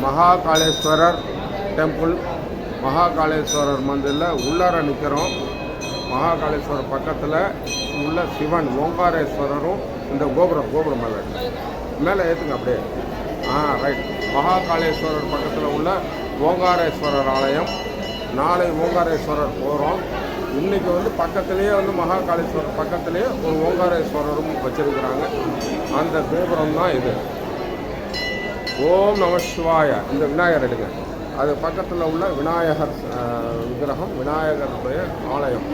Mahakaleshwar temple. Mahakaleshwar மந்திரில் உள்ளார நிற்கிறோம். மகாகாளேஸ்வரர் பக்கத்தில் உள்ள சிவன் ஓங்காரேஸ்வரரும் இந்த கோபுரம் மேலே ஏற்றுங்க அப்படியே. ரைட். மகாகாளேஸ்வரர் பக்கத்தில் உள்ள ஓங்காரேஸ்வரர் ஆலயம். நாளை ஓங்காரேஸ்வரர் போகிறோம். இன்றைக்கி பக்கத்துலேயே மகாகாளேஸ்வரர் பக்கத்துலேயே ஒரு ஓங்காரேஸ்வரரும் வச்சுருக்கிறாங்க. அந்த கோபுரம் தான் இது. ஓம் நம சிவாய. இந்த விநாயகர் எடுங்க. அது பக்கத்தில் உள்ள விநாயகர் விக்கிரகம், விநாயகருடைய ஆலயம்.